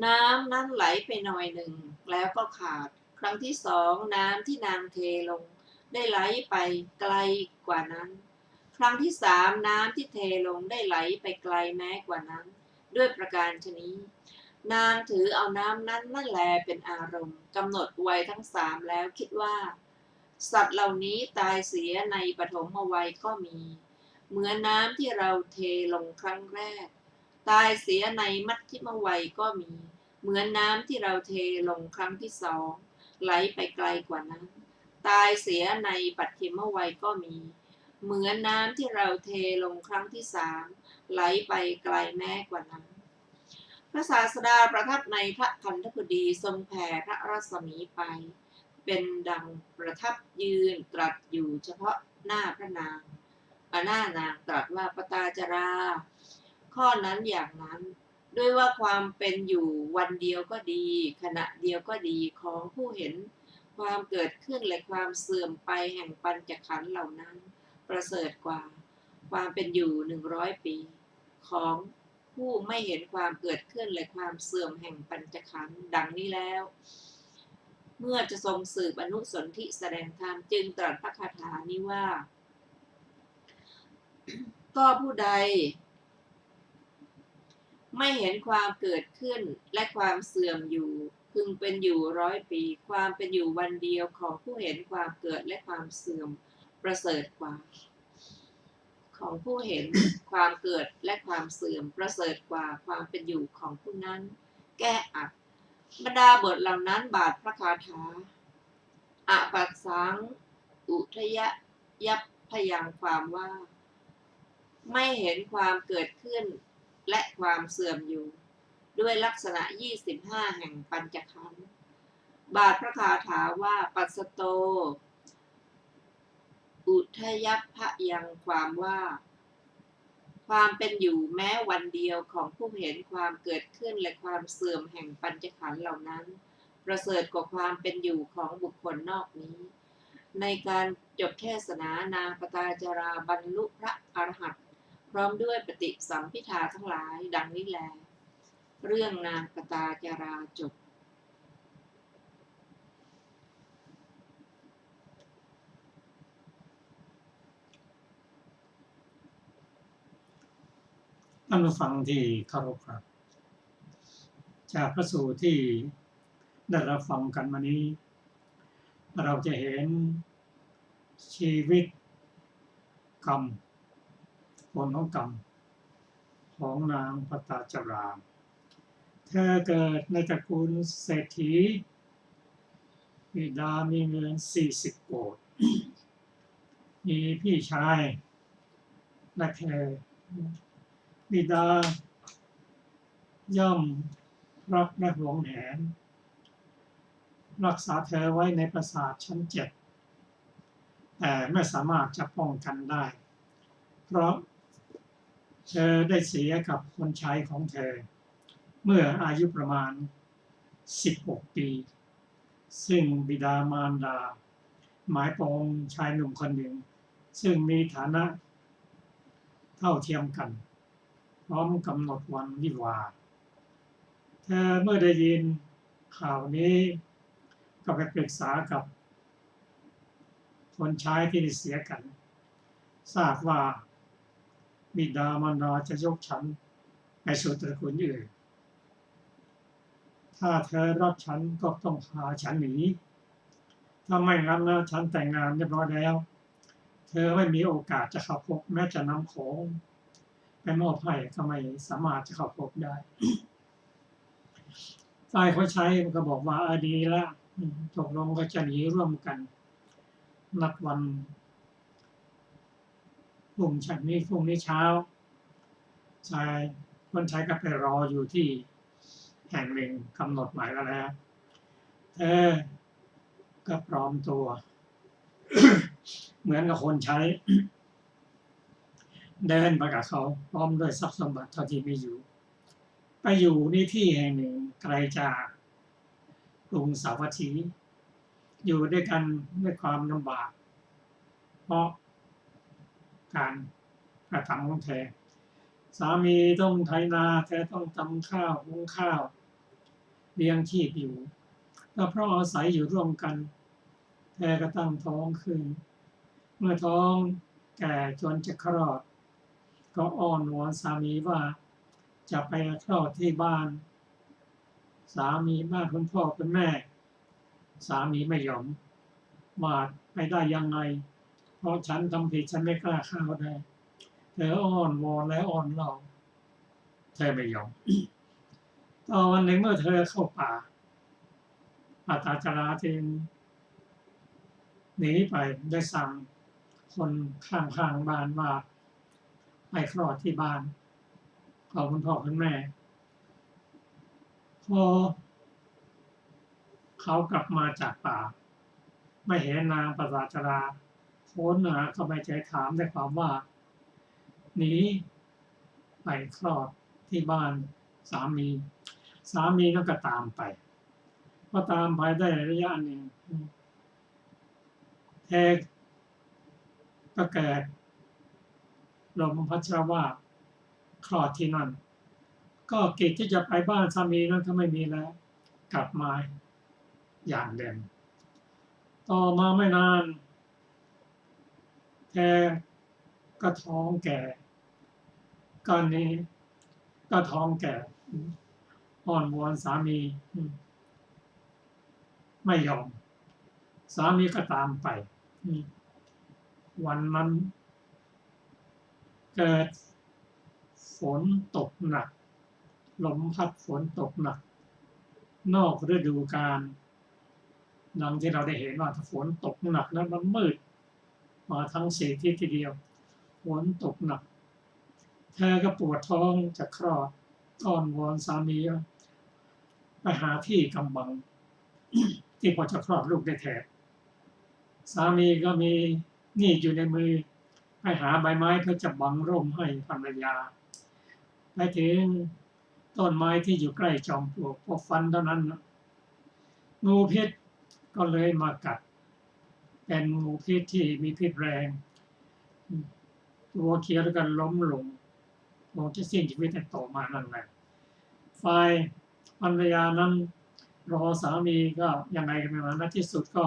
น้ำนั้นไหลไปหน่อยหนึ่งแล้วก็ขาดครั้งที่สองน้ำที่นางเทลงได้ไหลไปไกลกว่านั้นครั้งที่สามน้ำที่เทลงได้ไหลไปไกลแม้กว่านั้นด้วยประการฉะนี้นางถือเอาน้ำนั้นนั่นแลเป็นอารมณ์กำหนดวัยทั้งสามแล้วคิดว่าสัตว์เหล่านี้ตายเสียในปฐมวัยก็มีเหมือนน้ำที่เราเทลงครั้งแรกตายเสียในมัชฌิมวัยก็มีเหมือนน้ำที่เราเทลงครั้งที่สองไหลไปไกลกว่านั้นตายเสียในปัจฉิมวัยก็มีเหมือนน้ำที่เราเทลงครั้งที่สามไหลไปไกลแม้กว่านั้นพระศาสดาประทับในพระคันธกุฎีทรงแผ่พระรัศมีไปเป็นดังประทับยืนตรัสอยู่เฉพาะหน้าพระนางหน้านางตรัสว่าปตาจาราข้อนั้นอย่างนั้นด้วยว่าความเป็นอยู่วันเดียวก็ดีขณะเดียวก็ดีของผู้เห็นความเกิดขึ้นและความเสื่อมไปแห่งปัญจขันธ์เหล่านั้นประเสริฐกว่าความเป็นอยู่100 ปีของผู้ไม่เห็นความเกิดขึ้นและความเสื่อมแห่งปัญจขันธ์ดังนี้แล้วเมื่อจะทรงสืบอนุสนธิแสดงธรรมจึงตรัสพระคาถานี้ว่า ก็ผู้ใดไม่เห็นความเกิดขึ้นและความเสื่อมอยู่พึงเป็นอยู่100 ปีความเป็นอยู่วันเดียวของผู้เห็นความเกิดและความเสื่อมประเสริฐกว่าของผู้เห็นความเกิดและความเสื่อมประเสริฐกว่าความเป็นอยู่ของผู้นั้นแก้อัดบรรดาบทเหล่านั้นบาทพระคาถาอปัสสังอุทยยัพพยังความว่าไม่เห็นความเกิดขึ้นและความเสื่อมอยู่ด้วยลักษณะ25แห่งปัญจขันธ์บาทพระคาถาว่าปัสสโตอุทยัพพยังความว่าความเป็นอยู่แม้วันเดียวของผู้เห็นความเกิดขึ้นและความเสื่อมแห่งปัญจขันธ์เหล่านั้นประเสริฐกว่าความเป็นอยู่ของบุคคลนอกนี้ในการจบเทศนานางปตาจาราบรรลุพระอรหันต์พร้อมด้วยปฏิสัมภิทาทั้งหลายดังนี้แลเรื่องนางปตาจาราจบท่านผู้ฟังที่เคารพครับจากพระสูตรที่ได้รับฟังกันมานี้เราจะเห็นชีวิตกรรมผลของกรรมของนางปตาจาราเธอเกิดในตระกูลเศรษฐีบิดามีเงิน40 โกฏมีพี่ชายและเธอบิดาย่อมรักและหวงแหนรักษาเธอไว้ในปราสาทชั้น7แต่ไม่สามารถจะป้องกันได้เพราะเธอได้เสียกับคนใช้ของเธอเมื่ออายุประมาณ16 ปีซึ่งบิดามารดาหมายปองชายหนุ่มคนหนึ่ง ซึ่งมีฐานะเท่าเทียมกันพร้อมกำหนดวันวิวาห์เธอเมื่อได้ยินข่าวนี้ก็ไปปรึกษากับคนใช้ที่ได้เสียกันทราบว่าบิดามารดาจะยกฉันไปสู่ตระกูลอื่นถ้าเธอรับฉันก็ต้องพาฉันหนีถ้าไม่งั้นนะฉันแต่งงานเรียบร้อยแล้วเธอไม่มีโอกาสจะเข้าพบแม้จะนำของไปมอบให้ก็ไม่สามารถจะเข้าพบได้ฝ่ายคนใช้ก็บอกว่าดีละตกลงก็จะหนีร่วมกันนัดวันพรุ่งนี้เช้าชายคนใช้ก็ไปรออยู่ที่แห่งหนึ่งกำหนดหมายแล้วเธอก็ปลอมตัว เหมือนกับคนใช้ เดินไปกับเขาพร้อมด้วยทรัพย์สมบัติเท่าที่มีอยู่ไปอยู่ในที่แห่งหนึ่งไกลจากกรุงสาวัตถีอยู่ด้วยกันด้วยความลำบากเพราะการกระทำของเธอสามีต้องไถนาเธอต้องตำข้าวหุงข้าวเลี้ยงชีพอยู่ก็เพราะอาศัยอยู่ร่วมกันเธอก็ตั้งท้องขึ้นเมื่อท้องแก่จนจะคลอดก็อ้อนวอนสามีว่าจะไปคลอดที่บ้านสามีบ้านคุณพ่อคุณแม่สามีไม่ยอมว่าไปได้ยังไงเพราะฉันทำผิดฉันไม่กล้าเข้าได้เธออ้อนวอนและอ้อนเราเธอไม่ยอม ตอนวันหนึ่งเมื่อเธอเข้าป่าอาตาจาราจึงหนีไปได้สั่งคนข้างบ้านว่าไปคลอดที่บ้านของคุณพ่อคุณแม่พอเขากลับมาจากป่าไม่เห็นนางประสาจราค้นหาเข้าไปใจถามด้วยความว่าหนีไปคลอดที่บ้านสามีก็ตามไปพอตามไปได้ระยะหนึ่งเธอก็เกิดลมพัดชว่าคลอดที่นั่นก็กิจที่จะไปบ้านสามีนั้นถ้าไม่มีแล้วกลับมาอย่างเดิมต่อมาไม่นานเธอก็ท้องแก่ก่อนนี้ก็ท้องแก่อ้อนวอนสามีไม่ยอมสามีก็ตามไปวันนั้นเกิดฝนตกหนักลมพัดฝนตกหนักนอกฤดูกาลดังที่เราได้เห็นว่าถ้าฝนตกหนักแล้วมันมืดมาทั้ง4 ทิศทีเดียวฝนตกหนักเธอก็ปวดท้องจะคลอดอ้อนวอนสามีไปหาที่กำบัง ที่พอจะคลอดลูกได้แทนสามีก็มีนี่อยู่ในมือไปหาใบไม้เพื่อจะบังร่มให้ภรรยาไปถึงต้นไม้ที่อยู่ใกล้จอมปลวกพอฟันเท่านั้นงูพิษก็เลยมากัดเป็นงูพิษที่มีพิษแรงตัวเขียวแล้วก็ล้มลงจะสิ้นชีวิตในต่อมานั่นแหละฝ่ายภรรยานั้นรอสามีก็ยังไงกันมาในที่สุดก็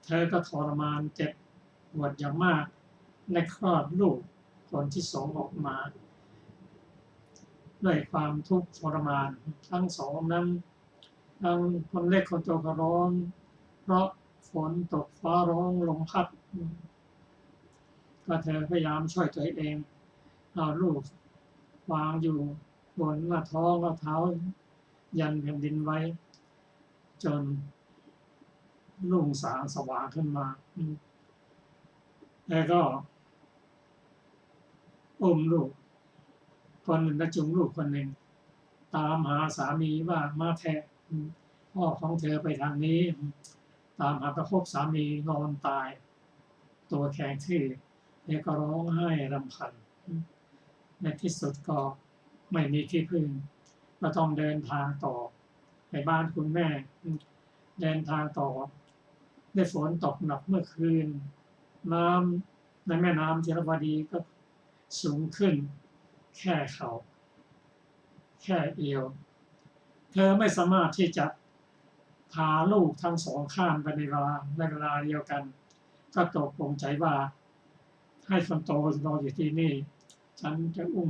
เธอก็ทรมานเจ็บปวดอย่างมากในคลอดลูกคนที่2ออกมาด้วยความทุกข์ทรมานทั้ง2นั้นทั้งคนเล็กคนโตก็ร้องเพราะฝนตกฟ้าร้องลมพัดก็เธอพยายามช่วยตัวเองเอาลูกวางอยู่บนหน้าท้องเอาเท้ายันแผ่นดินไว้จนรุ่งสางสว่างขึ้นมาแล้วก็อุ้มลูกคนหนึ่งก็จุงลูกคนหนึ่งตามหาสามีว่ามาแทะพ่อของเธอไปทางนี้ตามหาประพบสามีนอนตายตัวแข็งทื่อแล้วก็ร้องไห้รำพันในที่สุดก็ไม่มีที่พึ่งก็ต้องเดินทางต่อไปบ้านคุณแม่เดินทางต่อได้ฝนตกหนักเมื่อคืนน้ ในแม่น้ำจิรวดีก็สูงขึ้นแค่เขาแค่เอวเธอไม่สามารถที่จะพาลูกทั้งสองข้ามไปในเวลาเดียวกันก็ตกลงใจว่าให้คนโตรออยู่ที่นี่ฉันจะอุ้ม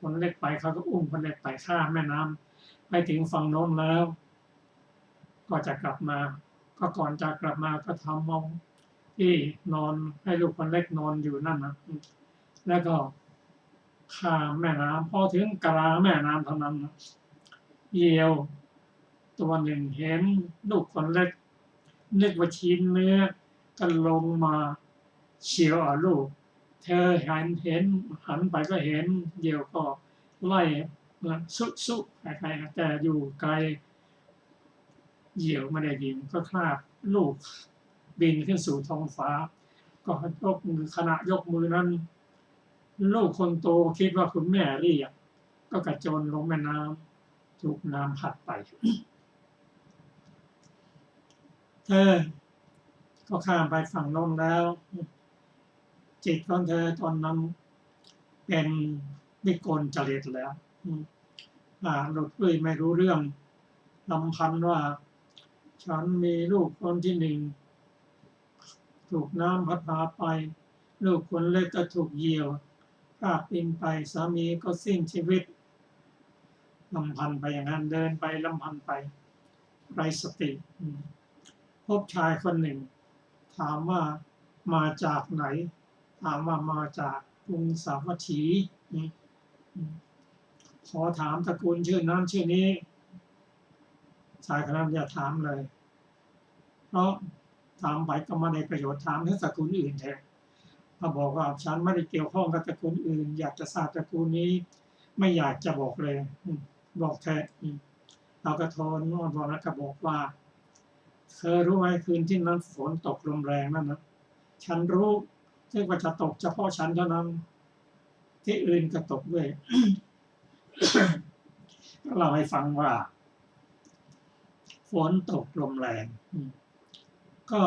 คนเล็กไปเขาก็อุ้มคนเล็กไปข้ามแม่น้ำไปถึงฝั่งโน้นแล้ว ก็จะกลับมาก็ก่อนจะกลับมาก็ทำมองที่นอนให้ลูกคนเล็กนอนอยู่นั่นนะแล้วก็ข้ามแม่น้ำพอถึงกลางแม่น้ำเท่านั้นนะเหยี่ยวตัวหนึ่งเห็นลูกคนเล็กนึกว่าชิ้นเนื้อก็ลงมาเฉียวลูกเธอหันไปก็เห็นเหยี่ยวก็ไล่สุใครๆแต่อยู่ไกลเหยี่ยวไม่ได้ยินก็คาบลูกบินขึ้นสู่ท้องฟ้าก็ยกมือขณะยกมือนั้นลูกคนโตคิดว่าคุณแม่เรียกก็กระโจนลงแม่น้ำถูกน้ำพัดไปเธอก็ข้ามไปฝั่งโน้นแล้วจิตของเธอตอนนั้นเป็นวิกลจริตแล้วหลุดลุ่ยไม่รู้เรื่องลำพันว่าฉันมีลูกคนที่หนึ่งถูกน้ำพัดพาไปลูกคนเล็กก็ถูกเหยี่ยวพาบินไปสามีก็สิ้นชีวิตลำพันไปอย่างนั้นเดินไปลำพันไปไร้สติพบชายคนหนึ่งถามว่ามาจากไหนถามว่ามาจากกรุงสาวัตถีขอถามตระกูลชื่อนั้นชื่อนี้ชายคนนั้นอย่าถามเลยเพราะถามไปก็ไม่ได้ประโยชน์ถามถึงตระกูลอื่นแทนเขาบอกว่าฉันไม่ได้เกี่ยวข้องกับตระกูลอื่นอยากจะทราบตระกูลนี้ไม่อยากจะบอกเลยบอกแค่เราก็โทรนอนบอกแล้วก็บอกว่าเธอรู้ไหมคืนที่นั้นฝนตกลมแรงนั่นนะฉันรู้ซึ่งว่าจะตกเฉพาะฉันเท่านั้นที่อื่นก็ตกด้วย ก็เล่าให้ฟังว่าฝนตกลมแรงก็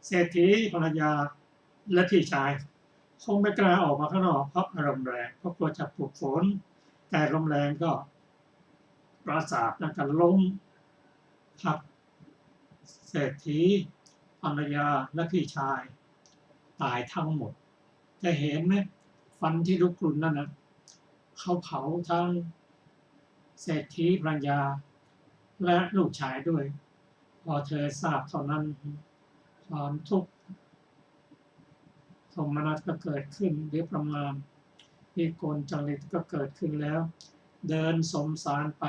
เศรษฐีภรรยาและพี่ชายคงไม่กล้าออกมาข้างนอกเพราะอารมณ์แรงเพราะกลัวจะปลุกฝนแต่ลมแรงก็ปราสาทนั้นก็ล้มทับเศรษฐีภรรยาและพี่ชายตายทั้งหมดจะเห็นไหมฟันที่ลุกกลุ่นนั่นนะเขาเผาทั้งเศรษฐีภรรยาและลูกชายด้วยพอเธอทราบเท่านั้นความทุกข์โทมนัสก็เกิดขึ้นหรือประมาณวิกลจริตก็เกิดขึ้นแล้วเดินสมสารไป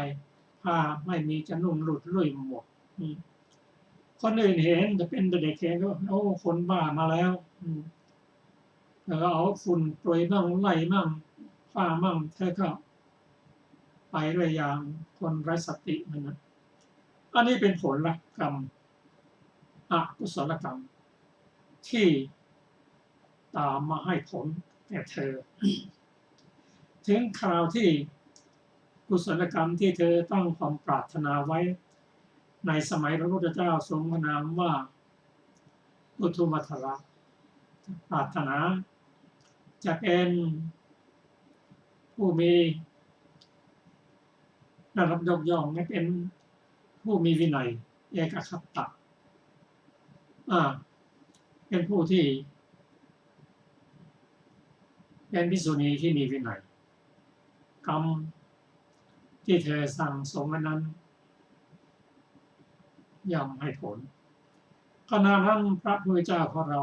ผ้าไม่มีจะนุ่งหลุดลุ่ยหมดคนอื่นเห็นจะเป็นเด็กเห็นก็โอ้คนบ้ามาแล้วแล้วก็เอาฝุ่นโปรยบ้างไล่บ้างฟ้าบ้างเธอก็ไปด้วยอย่างคนไร้สตินะอันนี้เป็นผลละกรรมอกุศลกรรมที่ตามมาให้ผลแก่เธอถึงคราวที่กุศลกรรมที่เธอตั้งความปรารถนาไว้ในสมัยพระพุทธเจ้าทรงพระนามว่าอุทุมัทธะปรารถนาจะเป็นผู้มีได้รับยกย่องให้เป็นผู้มีวินัยเอกคัตตะเป็นผู้ที่เป็นภิกษุณีที่มีวินัยกรรมที่เธอสั่งสมนั้นย่อมให้ผลขณะนั้นพระพุทธเจ้าของเรา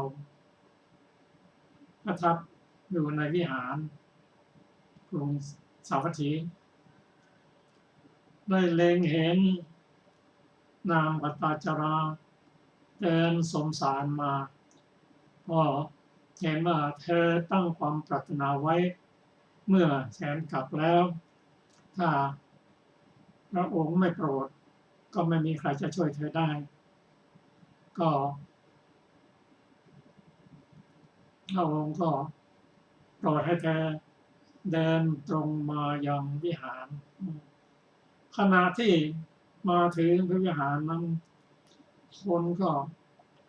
ประทับอยู่ในวิหารกรุงสาวัตถีได้เล็งเห็นนางปตาจาราเดินสมสารมาก็เห็นว่าเธอตั้งความปรารถนาไว้เมื่อแสนกลับแล้วถ้าพระองค์ไม่โปรดก็ไม่มีใครจะช่วยเธอได้ก็พระองค์ก็โปรดให้เธอเดินตรงมายังวิหารขณะที่มาถึงวิหารนั้นคนก็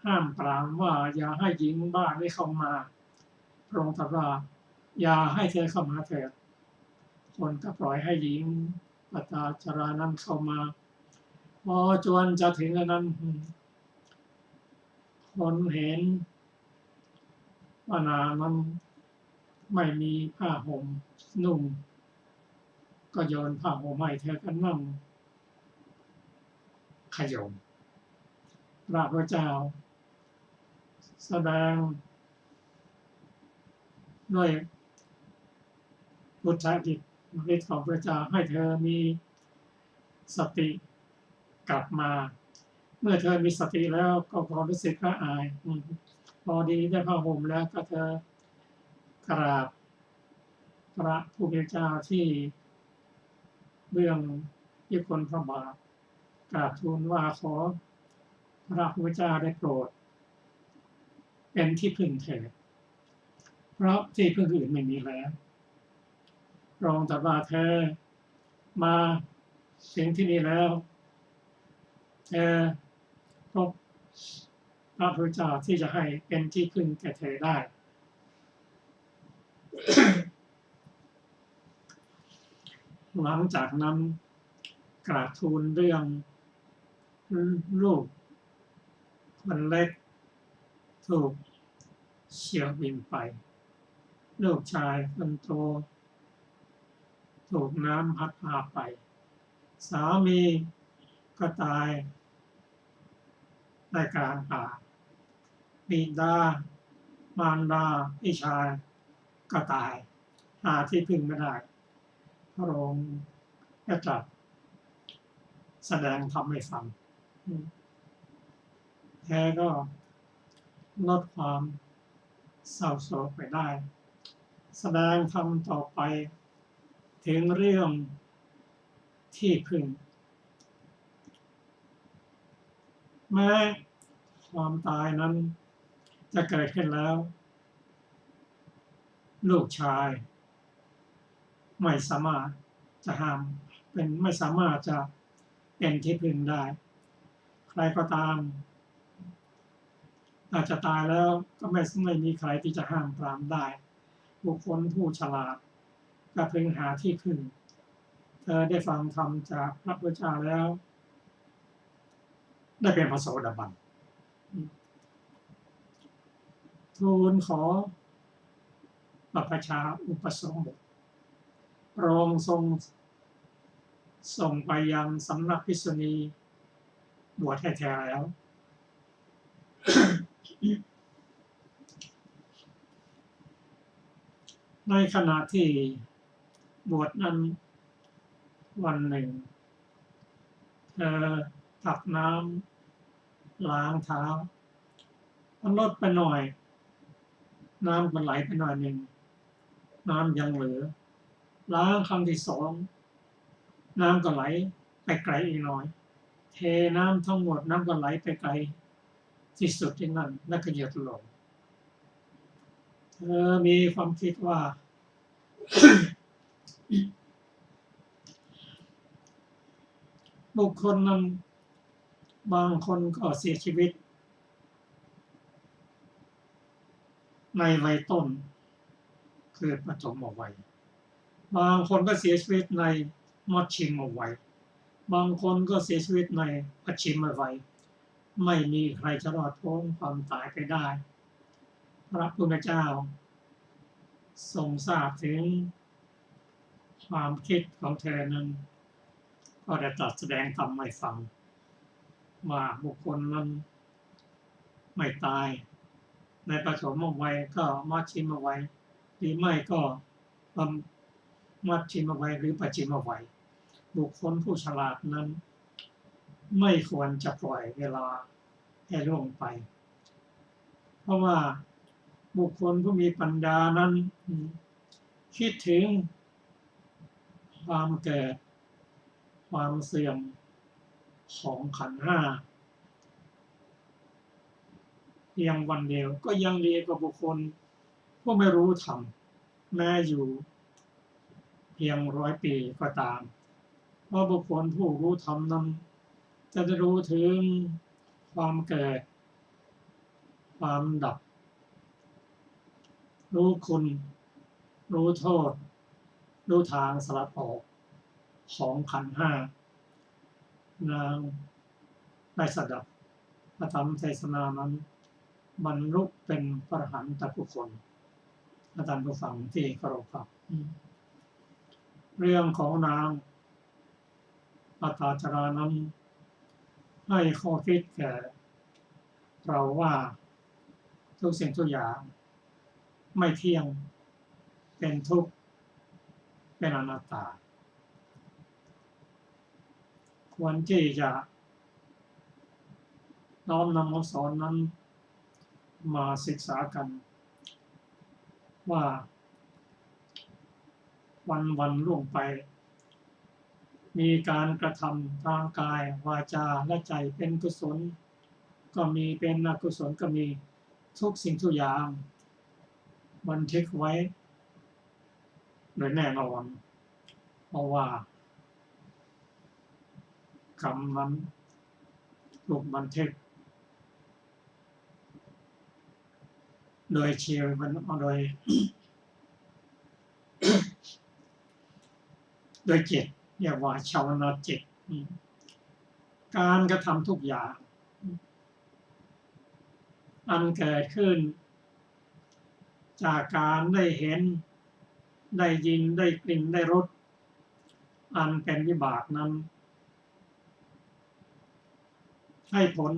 ห้ามปรามว่าอย่าให้หญิงบ้าได้เข้ามาพระองค์ตรัสว่าอย่าให้เธอเข้ามาเถิดคนก็ปล่อยให้หญิงปตาจารานั้นเข้ามาพอจวนจะถึงนั้นคนเห็นว่านางนั้นไม่มีผ้าห่มนุ่งก็โยนผ้าห่มให้เธอก็นั่งขยมพระพุทธเจ้าแสดงด้วยพุทธกิจฤทธิ์ของพระเจ้าให้เธอมีสติกลับมาเมื่อเธอมีสติแล้วก็พอรู้สึกละอายพอดีได้ผ้าห่มแล้วก็เธอกราบพระผู้เป็นเจ้าที่เบื้องยุคลพระบาทกราบทูลว่าขอพระผู้เป็นเจ้าได้โปรดเป็นที่พึ่งเถิดเพราะที่พึ่งอื่นไม่มีแล้วพระองค์ตรัสว่าเธอมาถึงที่นี่แล้วเธอพบพระพุทธเจ้าที่จะให้เป็นที่พึ่งแก่เธอได้ หลังจากนั้นกราบทูลเรื่องลูกคนเล็กถูกเฉียวบินไปลูกชายคนโตถูกน้ำพัดพาไปสามีก็ตายในกลางป่าบิดามารดาพี่ชายก็ตายหาที่พึ่งไม่ได้พระองค์ก็ตรัสแสดงธรรมให้ฟังแท้ก็ลดความเศร้าโศกไปได้แสดงธรรมต่อไปถึงเรื่องที่พึ่งแม้ความตายนั้นจะเกิดขึ้นแล้วลูกชายไม่สามารถจะห้ามเป็นไม่สามารถจะเป็นที่พึ่งได้ใครก็ตามอาจจะตายแล้วก็ไม่มีใครที่จะห้ามปรามได้บุคคลผู้ฉลาดก็พึงหาที่พึ่งเธอได้ฟังธรรมจากพระพุทธเจ้าแล้วได้เป็นพระโสดาบันทูลขอบัพพชาอุปสมบทพระองค์ทรงส่งไปยังสำนักภิกษุณีบวชให้แท้แล้ว ในขณะที่บวชนั้นวันหนึ่งเธอตักน้ำล้างเท้ามันลดไปหน่อยน้ำมันไหลไปหน่อยหนึ่งน้ำยังเหลือล้างครั้งที่สองน้ำก็ไหลไปไกลอีกหน่อยเทน้ำทั้งหมดน้ำก็ไหลไปไกลที่สุดที่นั่นแล้วก็หยุดลงเธอมีความคิดว่า บุคคลนั้นบางคนก็เสียชีวิตในวัยต้นคือปฐมวัยบางคนก็เสียชีวิตในมัชชิมวัยบางคนก็เสียชีวิตในปัจฉิมวัยไม่มีใครจะรอดพ้นความตายไปได้พระพุทธเจ้าทรงทราบถึงความคิดของเธอนั้นก็ได้ตรัสแสดงธรรมให้ฟังว่าบุคคลนั้นไม่ตายในปฐมวัยก็มัชชิมวัยหรือไม่ก็มัชชิมวัยหรือปัจฉิมวัยบุคคลผู้ฉลาดนั้นไม่ควรจะปล่อยเวลาให้ล่วงไปเพราะว่าบุคคลผู้มีปัญญานั้นคิดถึงความเกิดความเสื่อมของขันธ์ห้าเพียงวันเดียวก็ยังดีกว่าบุคคลผู้ไม่รู้ธรรมแม้อยู่เพียง100 ปีก็ตามเพราะบุคคลผู้รู้ธรรมนั้นจะรู้ถึงความเกิด ความดับรู้คุณรู้โทษรู้ทางสลัดออกของขันธ์ห้านางได้สดับพระธรรมเทศนานั้นบรรลุเป็นพระอรหันตบุคคลอาจารย์ผู้ฟังที่เคารพครับเรื่องของนางปตาจารานั้นให้ข้อคิดแก่เราว่าทุกสิ่งทุกอย่างไม่เที่ยงเป็นทุกข์เป็นอนัตตาควรที่จะน้อมนำคำสอนนั้นมาศึกษากันว่าวันล่วงไปมีการกระทำทางกายวาจาและใจเป็นกุศลก็มีเป็นอกุศลก็มีทุกสิ่งทุกอย่างบันทึกไว้โดยแน่นอนเพราะว่ากรรมนั้นถูกบันทึกโดยเชียวโดยจิตเรียกว่าชาวนาจิตการกระทำทุกอย่างอันเกิดขึ้นจากการได้เห็นได้ยินได้กลิ่นได้รสอันเป็นวิบากนั้นให้ผล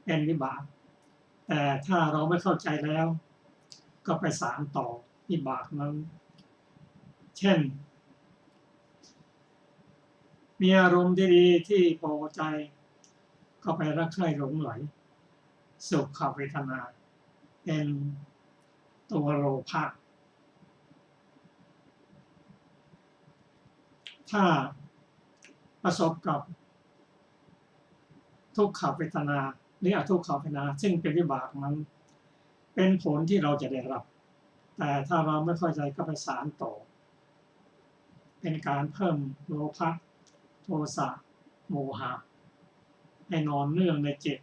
เป็นวิบากแต่ถ้าเราไม่เข้าใจแล้วก็ไปสานต่อวิบากนั้นเช่นมีอารมณ์ดีๆที่พอใจก็ไปรักใคร่หลงไหลสุขเวทนาเป็นตัวโลภะถ้าประสบกับทุกขเวทนาหรืออทุกขเวทนาซึ่งเป็นวิบากนั้นเป็นผลที่เราจะได้รับแต่ถ้าเราไม่เข้าใจก็ไปสานต่อเป็นการเพิ่มโลภะโทสะโมหะให้นอนเนื่องในจิต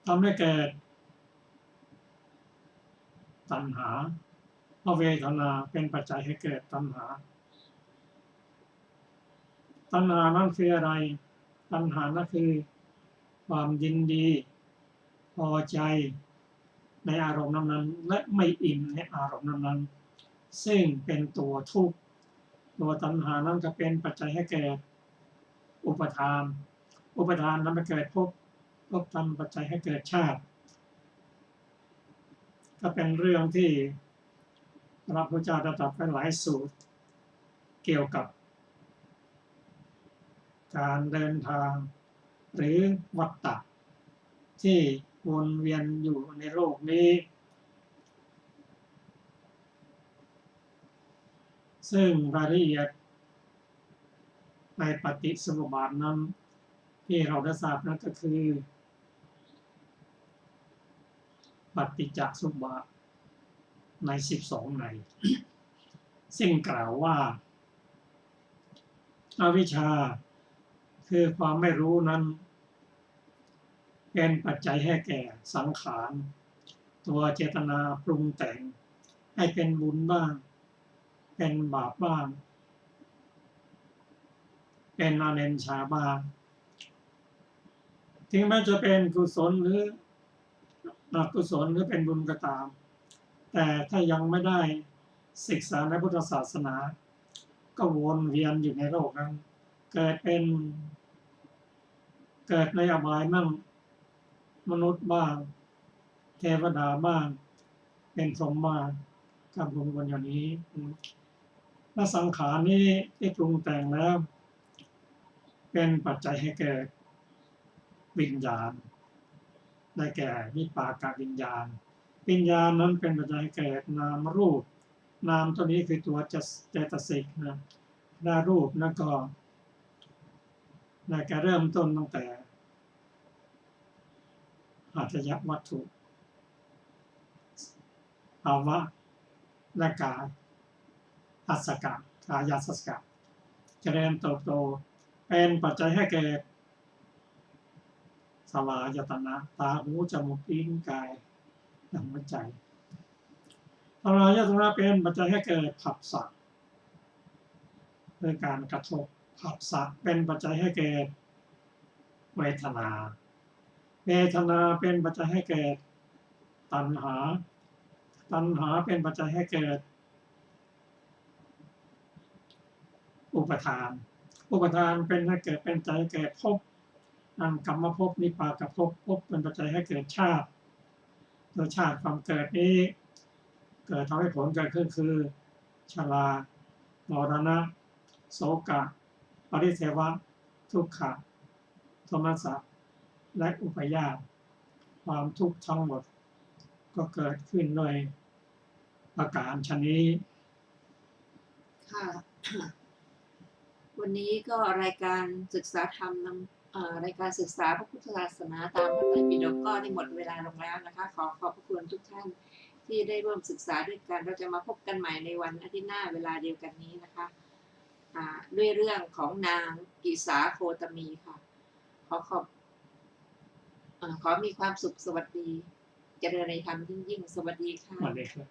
ทำให้เกิดตัณหาเพราะเวทนาเป็นปัจจัยให้เกิดตัณหาตัณหานั้นคืออะไรตัณหานั้นคือความยินดีพอใจในอารมณ์นั้นๆและไม่อิ่มในอารมณ์นั้นๆซึ่งเป็นตัวทุกข์ตัวตัณหานั้นก็เป็นปัจจัยให้เกิดอุปทานนั้นมาเกิดภพทำปัจจัยให้เกิดชาติก็เป็นเรื่องที่พระพุทธเจ้าตรัสไว้หลายสูตรเกี่ยวกับการเดินทางหรือวัฏฏะที่วนเวียนอยู่ในโลกนี้ซึ่งรายละเอียดในปฏิสมุปบาทนั้นที่เราได้ทราบนั้นก็คือปฏิจจสมุปบาทใน12ในซึ่งกล่าวว่าอวิชชาคือความไม่รู้นั้นเป็นปัจจัยให้แก่สังขารตัวเจตนาปรุงแต่งให้เป็นบุญบ้างเป็นบาปบ้างเป็นอเนญชาบ้างถึงแม้จะเป็นกุศลหรืออกุศลหรือเป็นบุญก็ตามแต่ถ้ายังไม่ได้ศึกษาในพุทธศาสนาก็วนเวียนอยู่ในโลกนั้นเกิดในอบายมั่งมนุษย์บ้างเทวดาบ้างเป็นพรหมบ้างกับรวมกันอย่างนี้และสังขารนี้ที่ปรุงแต่งแล้วเป็นปัจจัยให้เกิดวิญญาณได้แก่วิปากวิญญาณนั้นเป็นปัจจัยให้เกิดนามรูปนามตัวนี้คือตัวเจตสิกนะและรูปนั่นก็ได้แก่เริ่มต้นตั้งแต่อาจจะวัตถุภาวะและกายอัสสกะกายสัสสกะเจริญเติบโตเป็นปัจจัยให้เกิด ลายตนะตาหูจมูกลิ้นกายและหัวใจทลายตนะเป็นปัจจัยให้เกิดผัสสะคือการกระทบผัสสะเป็นปัจจัยให้เกิดเวทนาเวทนาเป็นปัจจัยให้เกิดตัณหาตัณหาเป็นปัจจัยให้เกิดอุปทานอุปทานเป็นให้เกิดเป็นปัจจัยให้เกิดภพกรรมภพนิพพานภพภพเป็นปัจจัยให้เกิดชาติโดยชาติความเกิดนี้เกิดทำให้ผลเกิดขึ้นคือชรามรณะโศกะปริเทวะทุกขะโทมนัสสะและอุปยาตความทุกข์ทั้งหมดก็เกิดขึ้นโดยประการชนี้ค่ะ วันนี้ก็รายการศึกษาธรรมรายการศึกษาพระพุทธศาสนาตามพระไตรปิฎกก็ได้หมดเวลาลงแล้วนะคะขอขอบพระคุณทุกท่านที่ได้ร่วมศึกษาด้วยกันเราจะมาพบกันใหม่ในวันอาทิตย์หน้าเวลาเดียวกันนี้นะคะด้วยเรื่องของนางกิสาโคตมีค่ะขอมีความสุขสวัสดีเจริญในธรรมยิ่งสวัสดีค่ะวันนี้ครับ